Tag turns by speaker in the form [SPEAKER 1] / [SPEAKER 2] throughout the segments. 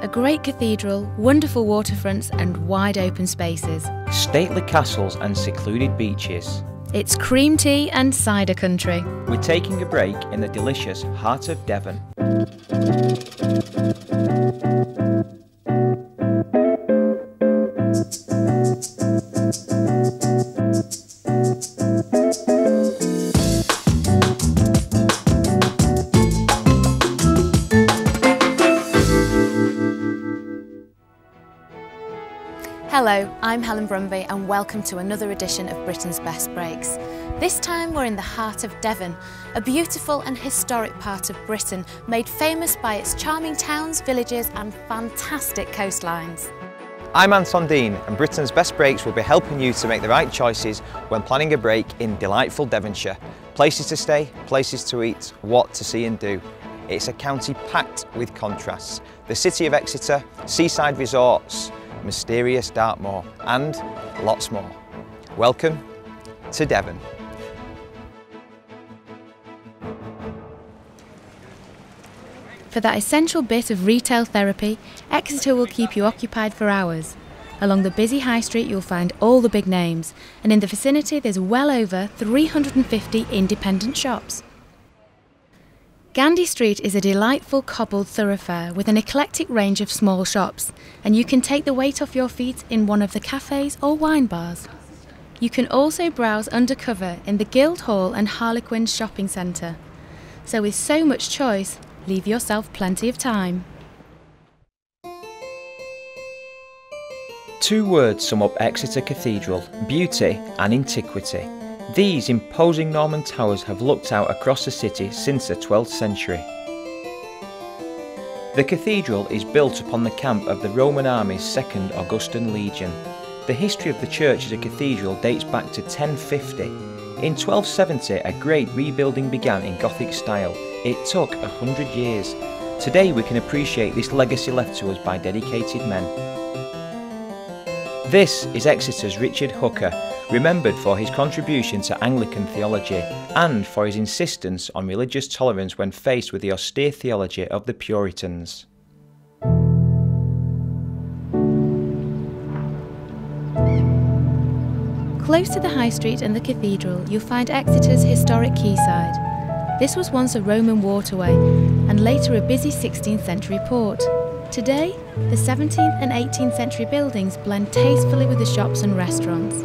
[SPEAKER 1] A great cathedral, wonderful waterfronts and wide open spaces.
[SPEAKER 2] Stately castles and secluded beaches.
[SPEAKER 1] It's cream tea and cider country.
[SPEAKER 2] We're taking a break in the delicious heart of Devon.
[SPEAKER 1] Hello, I'm Helen Brumby and welcome to another edition of Britain's Best Breaks. This time we're in the heart of Devon, a beautiful and historic part of Britain made famous by its charming towns, villages and fantastic coastlines.
[SPEAKER 2] I'm Anton Dean and Britain's Best Breaks will be helping you to make the right choices when planning a break in delightful Devonshire. Places to stay, places to eat, what to see and do. It's a county packed with contrasts. The city of Exeter, seaside resorts, mysterious Dartmoor and lots more. Welcome to Devon.
[SPEAKER 1] For that essential bit of retail therapy, Exeter will keep you occupied for hours. Along the busy high street you'll find all the big names, and in the vicinity there's well over 350 independent shops. Gandy Street is a delightful cobbled thoroughfare with an eclectic range of small shops, and you can take the weight off your feet in one of the cafes or wine bars. You can also browse undercover in the Guildhall and Harlequins shopping centre. So with so much choice, leave yourself plenty of time.
[SPEAKER 2] Two words sum up Exeter Cathedral: beauty and antiquity. These imposing Norman towers have looked out across the city since the 12th century. The cathedral is built upon the camp of the Roman army's 2nd Augustan Legion. The history of the church as a cathedral dates back to 1050. In 1270, a great rebuilding began in Gothic style. It took 100 years. Today we can appreciate this legacy left to us by dedicated men. This is Exeter's Richard Hooker, remembered for his contribution to Anglican theology and for his insistence on religious tolerance when faced with the austere theology of the Puritans.
[SPEAKER 1] Close to the High Street and the cathedral, you'll find Exeter's historic quayside. This was once a Roman waterway and later a busy 16th century port. Today, the 17th and 18th century buildings blend tastefully with the shops and restaurants.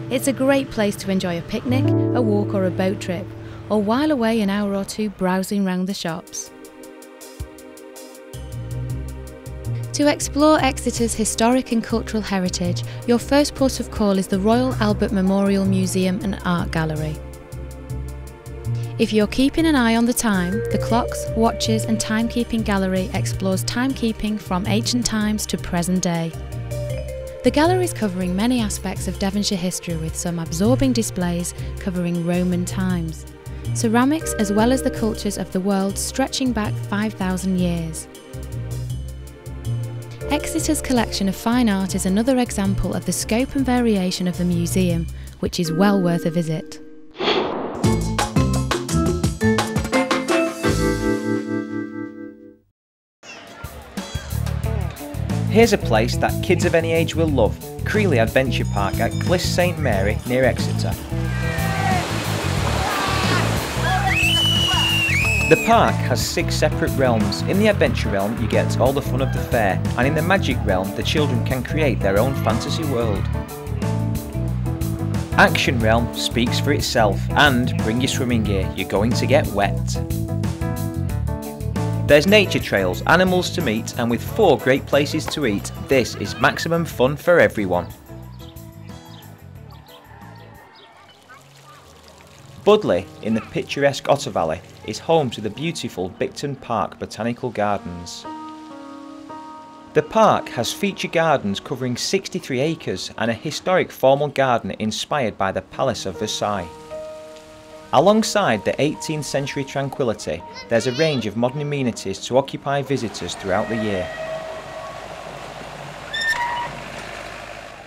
[SPEAKER 1] It's a great place to enjoy a picnic, a walk or a boat trip, or while away an hour or two browsing round the shops. To explore Exeter's historic and cultural heritage, your first port of call is the Royal Albert Memorial Museum and Art Gallery. If you're keeping an eye on the time, the Clocks, Watches and Timekeeping Gallery explores timekeeping from ancient times to present day. The gallery is covering many aspects of Devonshire history with some absorbing displays covering Roman times, ceramics as well as the cultures of the world stretching back 5,000 years. Exeter's collection of fine art is another example of the scope and variation of the museum, which is well worth a visit.
[SPEAKER 2] Here's a place that kids of any age will love: Creeley Adventure Park at Gliss St Mary near Exeter. The park has 6 separate realms. In the adventure realm you get all the fun of the fair, and in the magic realm the children can create their own fantasy world. Action realm speaks for itself, and bring your swimming gear, you're going to get wet. There's nature trails, animals to meet, and with 4 great places to eat, this is maximum fun for everyone. Budleigh, in the picturesque Otter Valley, is home to the beautiful Bicton Park Botanical Gardens. The park has feature gardens covering 63 acres and a historic formal garden inspired by the Palace of Versailles. Alongside the 18th century tranquillity, there's a range of modern amenities to occupy visitors throughout the year.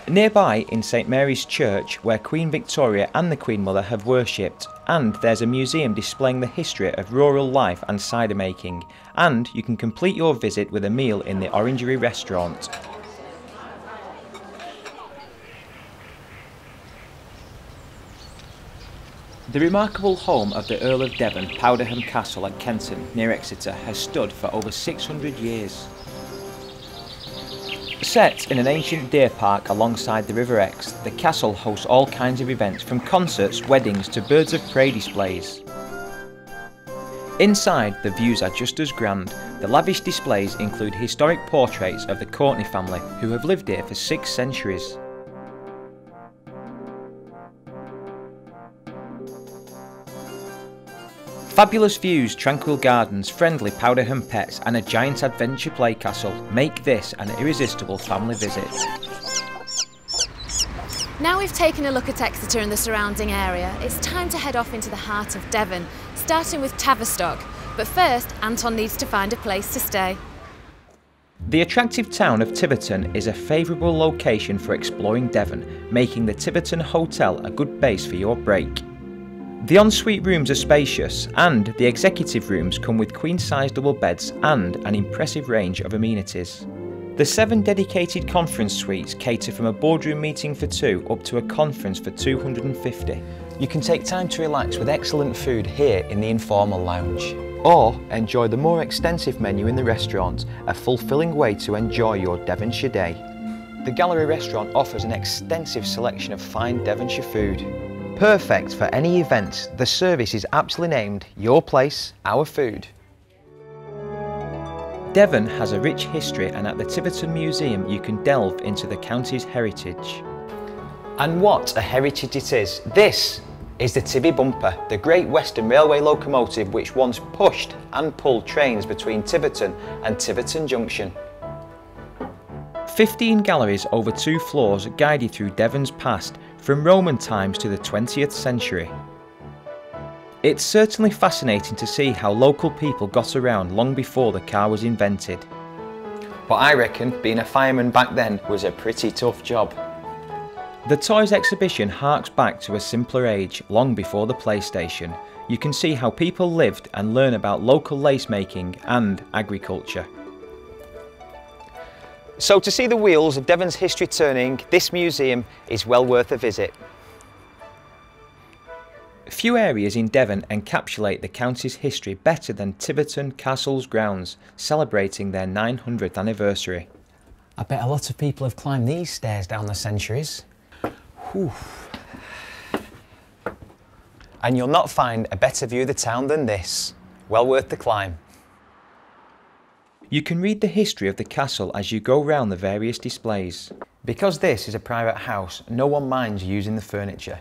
[SPEAKER 2] Nearby in St Mary's Church, where Queen Victoria and the Queen Mother have worshipped, and there's a museum displaying the history of rural life and cider making, and you can complete your visit with a meal in the Orangery restaurant. The remarkable home of the Earl of Devon, Powderham Castle at Kenton, near Exeter, has stood for over 600 years. Set in an ancient deer park alongside the River Exe, the castle hosts all kinds of events from concerts, weddings to birds of prey displays. Inside, the views are just as grand. The lavish displays include historic portraits of the Courtenay family, who have lived here for 6 centuries. Fabulous views, tranquil gardens, friendly Powderham pets and a giant adventure play castle make this an irresistible family visit.
[SPEAKER 1] Now we've taken a look at Exeter and the surrounding area, it's time to head off into the heart of Devon, starting with Tavistock. But first, Anton needs to find a place to stay.
[SPEAKER 2] The attractive town of Tiverton is a favourable location for exploring Devon, making the Tiverton Hotel a good base for your break. The ensuite rooms are spacious, and the executive rooms come with queen-size double beds and an impressive range of amenities. The 7 dedicated conference suites cater from a boardroom meeting for 2 up to a conference for 250. You can take time to relax with excellent food here in the informal lounge, or enjoy the more extensive menu in the restaurant, a fulfilling way to enjoy your Devonshire day. The Gallery restaurant offers an extensive selection of fine Devonshire food. Perfect for any event, the service is aptly named Your Place, Our Food. Devon has a rich history, and at the Tiverton Museum you can delve into the county's heritage. And what a heritage it is! This is the Tibby Bumper, the Great Western Railway locomotive which once pushed and pulled trains between Tiverton and Tiverton Junction. 15 galleries over 2 floors guide you through Devon's past, from Roman times to the 20th century. It's certainly fascinating to see how local people got around long before the car was invented. But I reckon being a fireman back then was a pretty tough job. The Toys exhibition harks back to a simpler age, long before the PlayStation. You can see how people lived and learn about local lace making and agriculture. So to see the wheels of Devon's history turning, this museum is well worth a visit. Few areas in Devon encapsulate the county's history better than Tiverton Castle's grounds, celebrating their 900th anniversary.
[SPEAKER 3] I bet a lot of people have climbed these stairs down the centuries. Whew.
[SPEAKER 2] And you'll not find a better view of the town than this. Well worth the climb. You can read the history of the castle as you go round the various displays. Because this is a private house, no one minds using the furniture.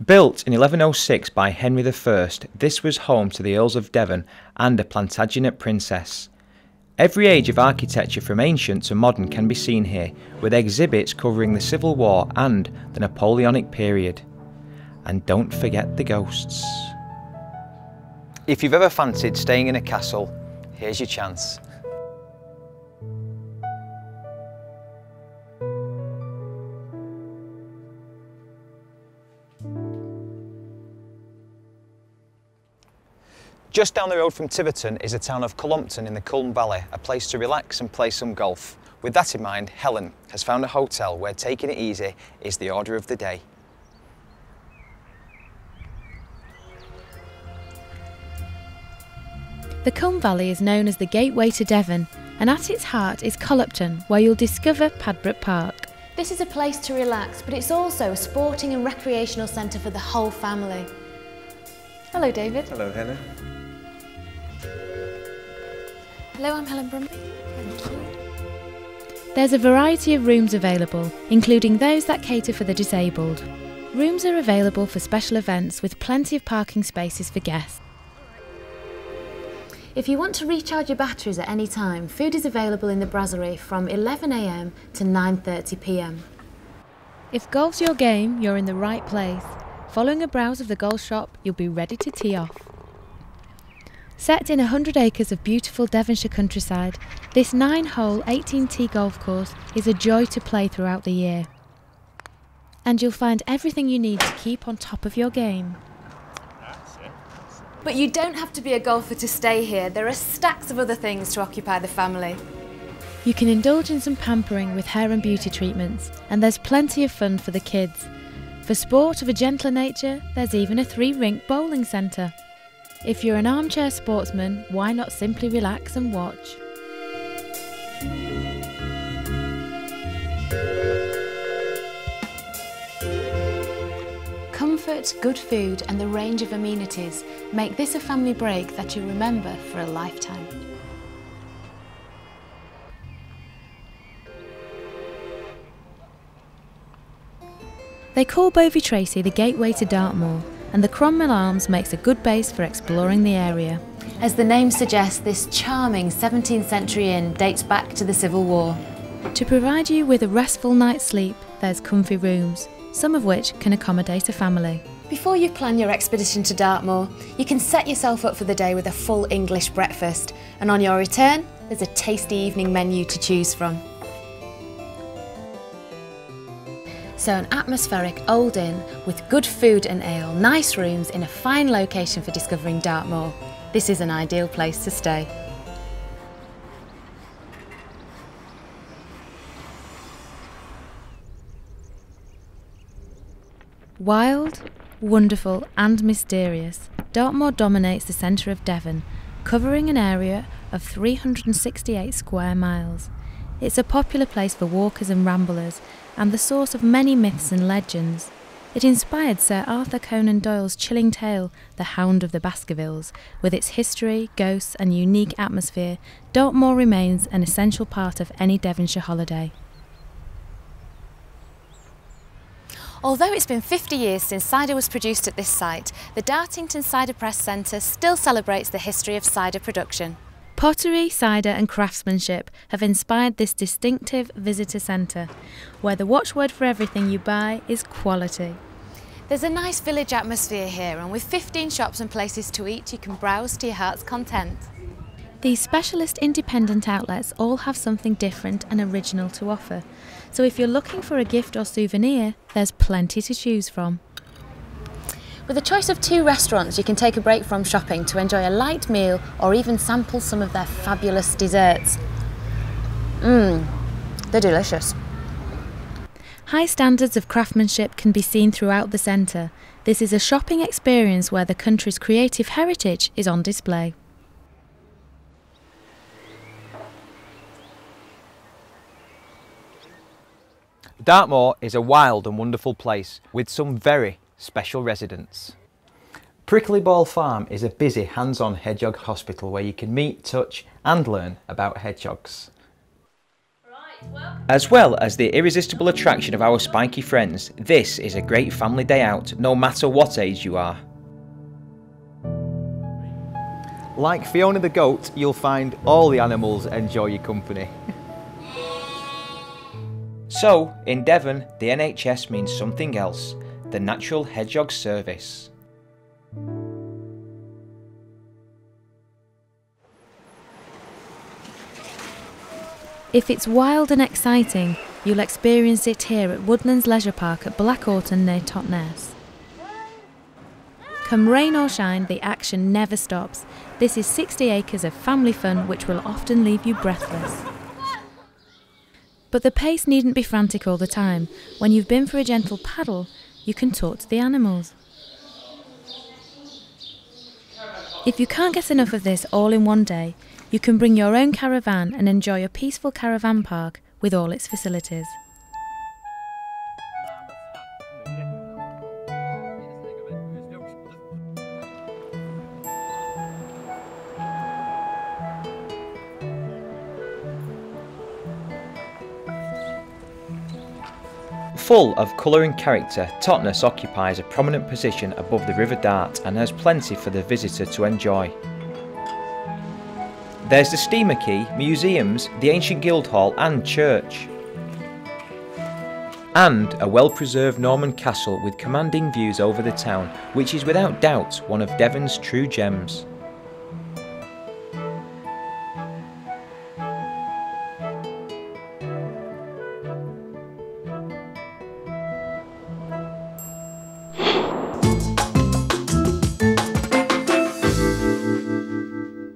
[SPEAKER 2] Built in 1106 by Henry I, this was home to the Earls of Devon and a Plantagenet princess. Every age of architecture from ancient to modern can be seen here, with exhibits covering the Civil War and the Napoleonic period. And don't forget the ghosts. If you've ever fancied staying in a castle, here's your chance. Just down the road from Tiverton is the town of Cullompton in the Culm Valley, a place to relax and play some golf. With that in mind, Helen has found a hotel where taking it easy is the order of the day.
[SPEAKER 1] The Culm Valley is known as the gateway to Devon, and at its heart is Cullompton, where you'll discover Padbrook Park. This is a place to relax, but it's also a sporting and recreational centre for the whole family. Hello, David.
[SPEAKER 4] Hello, Helen.
[SPEAKER 1] Hello, I'm Helen Brumby. Thank you. There's a variety of rooms available, including those that cater for the disabled. Rooms are available for special events with plenty of parking spaces for guests. If you want to recharge your batteries at any time, food is available in the brasserie from 11 AM to 9:30 PM. If golf's your game, you're in the right place. Following a browse of the golf shop, you'll be ready to tee off. Set in 100 acres of beautiful Devonshire countryside, this 9-hole 18-tee golf course is a joy to play throughout the year. And you'll find everything you need to keep on top of your game. But you don't have to be a golfer to stay here. There are stacks of other things to occupy the family. You can indulge in some pampering with hair and beauty treatments, and there's plenty of fun for the kids. For sport of a gentler nature, there's even a 3-rink bowling centre. If you're an armchair sportsman, why not simply relax and watch? Comfort, good food and the range of amenities make this a family break that you'll remember for a lifetime. They call Bovey Tracy the gateway to Dartmoor, and the Cromwell Arms makes a good base for exploring the area. As the name suggests, this charming 17th century inn dates back to the Civil War. To provide you with a restful night's sleep, there's comfy rooms, some of which can accommodate a family. Before you plan your expedition to Dartmoor, you can set yourself up for the day with a full English breakfast, and on your return, there's a tasty evening menu to choose from. So an atmospheric old inn with good food and ale, nice rooms in a fine location for discovering Dartmoor. This is an ideal place to stay. Wild, wonderful and mysterious, Dartmoor dominates the centre of Devon, covering an area of 368 square miles. It's a popular place for walkers and ramblers, and the source of many myths and legends. It inspired Sir Arthur Conan Doyle's chilling tale, The Hound of the Baskervilles. With its history, ghosts and unique atmosphere, Dartmoor remains an essential part of any Devonshire holiday. Although it's been 50 years since cider was produced at this site, the Dartington Cider Press Centre still celebrates the history of cider production. Pottery, cider and craftsmanship have inspired this distinctive visitor centre, where the watchword for everything you buy is quality. There's a nice village atmosphere here, and with 15 shops and places to eat, you can browse to your heart's content. These specialist independent outlets all have something different and original to offer, so if you're looking for a gift or souvenir, there's plenty to choose from. With a choice of 2 restaurants you can take a break from shopping to enjoy a light meal or even sample some of their fabulous desserts. They're delicious. High standards of craftsmanship can be seen throughout the centre. This is a shopping experience where the country's creative heritage is on display.
[SPEAKER 2] Dartmoor is a wild and wonderful place with some very special residents. Prickly Ball Farm is a busy hands-on hedgehog hospital where you can meet, touch and learn about hedgehogs. As well as the irresistible attraction of our spiky friends, this is a great family day out no matter what age you are. Like Fiona the goat, you'll find all the animals enjoy your company. So, in Devon, the NHS means something else, the Natural Hedgehog Service.
[SPEAKER 1] If it's wild and exciting, you'll experience it here at Woodlands Leisure Park at Blackawton near Totnes. Come rain or shine, the action never stops. This is 60 acres of family fun which will often leave you breathless. But the pace needn't be frantic all the time. When you've been for a gentle paddle, you can talk to the animals. If you can't get enough of this all in one day, you can bring your own caravan and enjoy a peaceful caravan park with all its facilities.
[SPEAKER 2] Full of colour and character, Totnes occupies a prominent position above the River Dart and has plenty for the visitor to enjoy. There's the Steamer Quay, museums, the ancient Guildhall and church. And a well-preserved Norman castle with commanding views over the town, which is without doubt one of Devon's true gems.